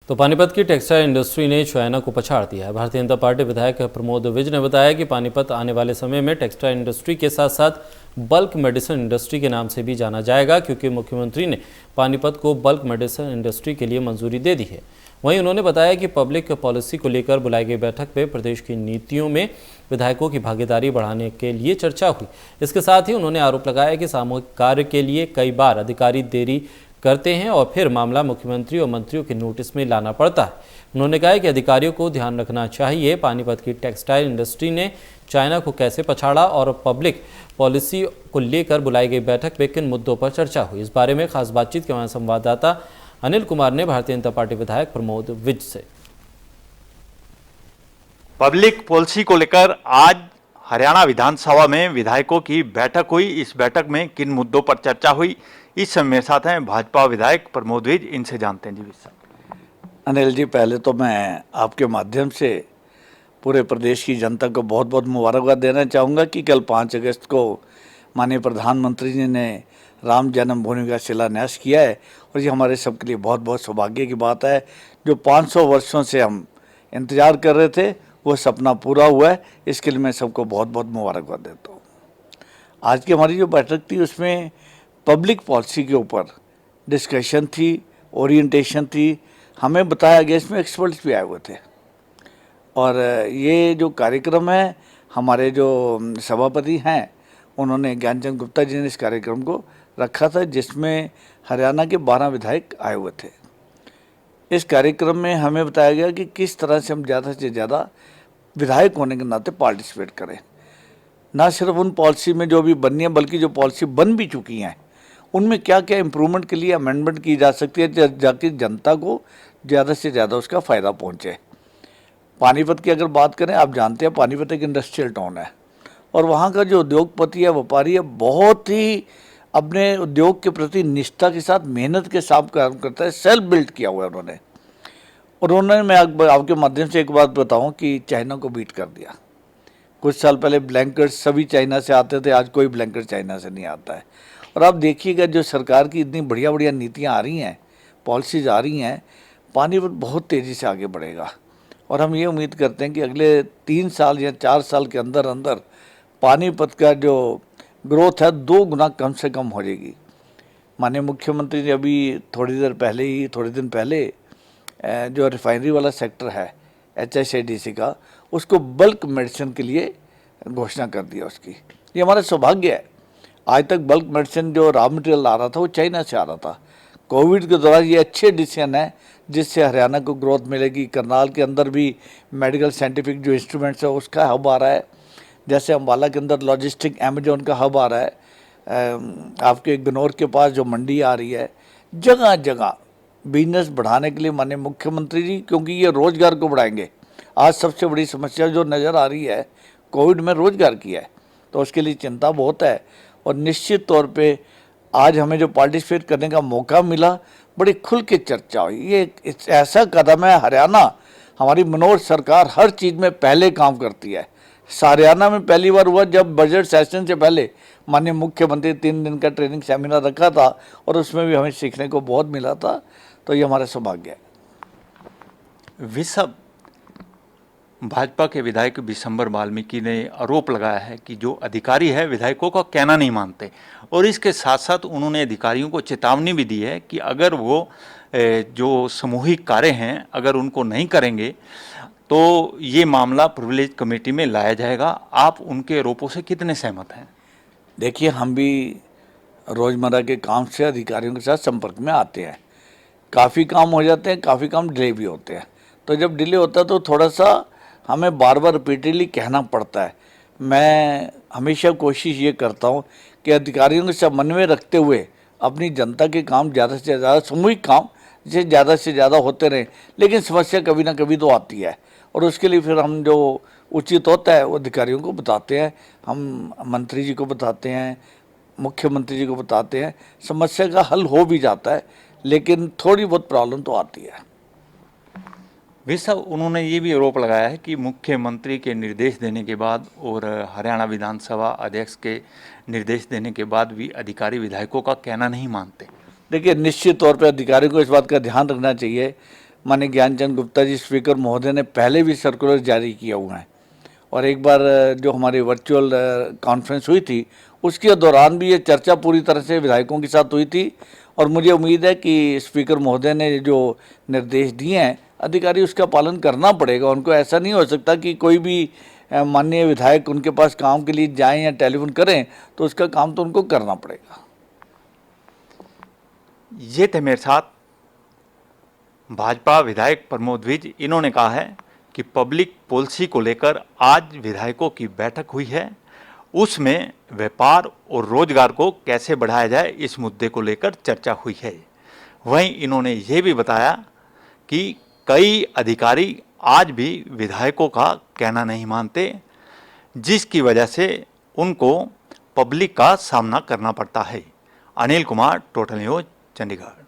तो पानीपत की textile industry ने चाइना को पछाड़ दिया है। भारतीय जनता पार्टी विधायक प्रमोद विज ने बताया कि पानीपत आने वाले समय में टेक्सटाइल इंडस्ट्री के साथ साथ बल्क मेडिसिन इंडस्ट्री के नाम से भी जाना जाएगा, क्योंकि मुख्यमंत्री ने पानीपत को बल्क मेडिसिन इंडस्ट्री के लिए मंजूरी दे दी है। वहीं उन्होंने बताया कि पब्लिक पॉलिसी को लेकर बुलाई गई बैठक में प्रदेश की नीतियों में विधायकों की भागीदारी बढ़ाने के लिए चर्चा हुई। इसके साथ ही उन्होंने आरोप लगाया कि सामूहिक कार्य के लिए कई बार अधिकारी देरी करते हैं और फिर मामला मुख्यमंत्री और मंत्रियों के नोटिस में लाना पड़ता है। उन्होंने कहा कि अधिकारियों को ध्यान रखना चाहिए पानीपत की टेक्सटाइल इंडस्ट्री ने चाइना को कैसे पछाड़ा और पब्लिक पॉलिसी को लेकर बुलाई गई बैठक में किन मुद्दों पर चर्चा हुई। इस बारे में खास बातचीत के हमारे संवाददाता अनिल कुमार ने भारतीय जनता पार्टी विधायक प्रमोद विज से। पब्लिक पॉलिसी को लेकर आज हरियाणा विधानसभा में विधायकों की बैठक हुई। इस बैठक में किन मुद्दों पर चर्चा हुई, इस समय मेरे साथ हैं भाजपा विधायक प्रमोद विज। इनसे जानते हैं जी विस्तार। अनिल जी, पहले तो मैं आपके माध्यम से पूरे प्रदेश की जनता को बहुत बहुत मुबारकबाद देना चाहूँगा कि कल 5 अगस्त को माननीय प्रधानमंत्री जी ने राम जन्मभूमि का शिलान्यास किया है और ये हमारे सबके लिए बहुत बहुत सौभाग्य की बात है। जो 500 वर्षों से हम इंतज़ार कर रहे थे वो सपना पूरा हुआ है। इसके लिए मैं सबको बहुत बहुत मुबारकबाद देता हूँ। आज की हमारी जो बैठक थी उसमें पब्लिक पॉलिसी के ऊपर डिस्कशन थी, ओरिएंटेशन थी। हमें बताया गया, इसमें एक्सपर्ट्स भी आए हुए थे और ये जो कार्यक्रम है हमारे जो सभापति हैं उन्होंने ज्ञानचंद गुप्ता जी ने इस कार्यक्रम को रखा था, जिसमें हरियाणा के 12 विधायक आए हुए थे। इस कार्यक्रम में हमें बताया गया कि किस तरह से हम ज़्यादा से ज़्यादा विधायक होने के नाते पार्टिसिपेट करें, ना सिर्फ उन पॉलिसी में जो भी बननी है बल्कि जो पॉलिसी बन भी चुकी हैं उनमें क्या क्या इम्प्रूवमेंट के लिए अमेंडमेंट की जा सकती है ताकि जनता को ज़्यादा से ज़्यादा उसका फ़ायदा पहुँचे। पानीपत की अगर बात करें, आप जानते हैं पानीपत एक इंडस्ट्रियल टाउन है और वहाँ का जो उद्योगपति है, व्यापारी है, बहुत ही अपने उद्योग के प्रति निष्ठा के साथ मेहनत के साथ काम करता है। सेल्फ बिल्ड किया हुआ है उन्होंने। और उन्होंने, मैं आपके माध्यम से एक बात बताऊं कि चाइना को बीट कर दिया। कुछ साल पहले ब्लैंकेट सभी चाइना से आते थे, आज कोई ब्लैंकेट चाइना से नहीं आता है। और आप देखिएगा जो सरकार की इतनी बढ़िया बढ़िया नीतियाँ आ रही हैं, पॉलिसीज़ आ रही हैं, पानीपत बहुत तेज़ी से आगे बढ़ेगा। और हम ये उम्मीद करते हैं कि अगले 3 साल या 4 साल के अंदर अंदर पानीपत का जो ग्रोथ है 2 गुना कम से कम हो जाएगी। माननीय मुख्यमंत्री ने अभी थोड़ी दिन पहले जो रिफाइनरी वाला सेक्टर है HSADC का, उसको बल्क मेडिसिन के लिए घोषणा कर दिया उसकी। ये हमारा सौभाग्य है। आज तक बल्क मेडिसिन जो रॉ मटेरियल आ रहा था वो चाइना से आ रहा था। कोविड के दौरान ये अच्छे डिसीजन है जिससे हरियाणा को ग्रोथ मिलेगी। करनाल के अंदर भी मेडिकल साइंटिफिक जो इंस्ट्रूमेंट्स है उसका हब आ रहा है। जैसे अम्बाला के अंदर लॉजिस्टिक अमेजोन का हब आ रहा है। आपके गनौर के पास जो मंडी आ रही है, जगह जगह बिजनेस बढ़ाने के लिए माननीय मुख्यमंत्री जी, क्योंकि ये रोज़गार को बढ़ाएंगे। आज सबसे बड़ी समस्या जो नज़र आ रही है कोविड में रोज़गार की है, तो उसके लिए चिंता बहुत है। और निश्चित तौर पे आज हमें जो पार्टिसिपेट करने का मौका मिला, बड़ी खुल के चर्चा हुई। ये ऐसा कदम है, हरियाणा, हमारी मनोहर सरकार हर चीज़ में पहले काम करती है। हरियाणा में पहली बार हुआ जब बजट सेशन से पहले माननीय मुख्यमंत्री 3 दिन का ट्रेनिंग सेमिनार रखा था और उसमें भी हमें सीखने को बहुत मिला था। तो ये हमारा सौभाग्य है। विशव भाजपा के विधायक विशंबर वाल्मीकि ने आरोप लगाया है कि जो अधिकारी है विधायकों का कहना नहीं मानते, और इसके साथ साथ उन्होंने अधिकारियों को चेतावनी भी दी है कि अगर वो जो सामूहिक कार्य हैं अगर उनको नहीं करेंगे तो ये मामला प्रिविलेज कमेटी में लाया जाएगा। आप उनके आरोपों से कितने सहमत हैं? देखिए, हम भी रोज़मर्रा के काम से अधिकारियों के साथ संपर्क में आते हैं। काफ़ी काम हो जाते हैं, काफ़ी काम डिले भी होते हैं। तो जब डिले होता है तो थोड़ा सा हमें बार बार रिपीटेडली कहना पड़ता है। मैं हमेशा कोशिश ये करता हूँ कि अधिकारियों के समन्वय रखते हुए अपनी जनता के काम ज़्यादा से ज़्यादा, सामूहिक काम जिसे ज़्यादा से ज़्यादा होते रहें। लेकिन समस्या कभी ना कभी तो आती है और उसके लिए फिर हम जो उचित होता है वो अधिकारियों को बताते हैं। हम मंत्री जी को बताते हैं, मुख्यमंत्री जी को बताते हैं। समस्या का हल हो भी जाता है, लेकिन थोड़ी बहुत प्रॉब्लम तो आती है। विशव उन्होंने ये भी आरोप लगाया है कि मुख्यमंत्री के निर्देश देने के बाद और हरियाणा विधानसभा अध्यक्ष के निर्देश देने के बाद भी अधिकारी विधायकों का कहना नहीं मानते। देखिए, निश्चित तौर पे अधिकारियों को इस बात का ध्यान रखना चाहिए। माननीय ज्ञानचंद गुप्ता जी स्पीकर महोदय ने पहले भी सर्कुलर जारी किया हुआ है, और एक बार जो हमारी वर्चुअल कॉन्फ्रेंस हुई थी उसके दौरान भी ये चर्चा पूरी तरह से विधायकों के साथ हुई थी। और मुझे उम्मीद है कि स्पीकर महोदय ने जो निर्देश दिए हैं अधिकारी उसका पालन करना पड़ेगा। उनको ऐसा नहीं हो सकता कि कोई भी माननीय विधायक उनके पास काम के लिए जाएं या टेलीफोन करें, तो उसका काम तो उनको करना पड़ेगा। ये थे मेरे साथ भाजपा विधायक प्रमोद विज। इन्होंने कहा है कि पब्लिक पॉलिसी को लेकर आज विधायकों की बैठक हुई है, उसमें व्यापार और रोजगार को कैसे बढ़ाया जाए इस मुद्दे को लेकर चर्चा हुई है। वहीं इन्होंने ये भी बताया कि कई अधिकारी आज भी विधायकों का कहना नहीं मानते, जिसकी वजह से उनको पब्लिक का सामना करना पड़ता है। Anil Kumar, total news, Chandigarh.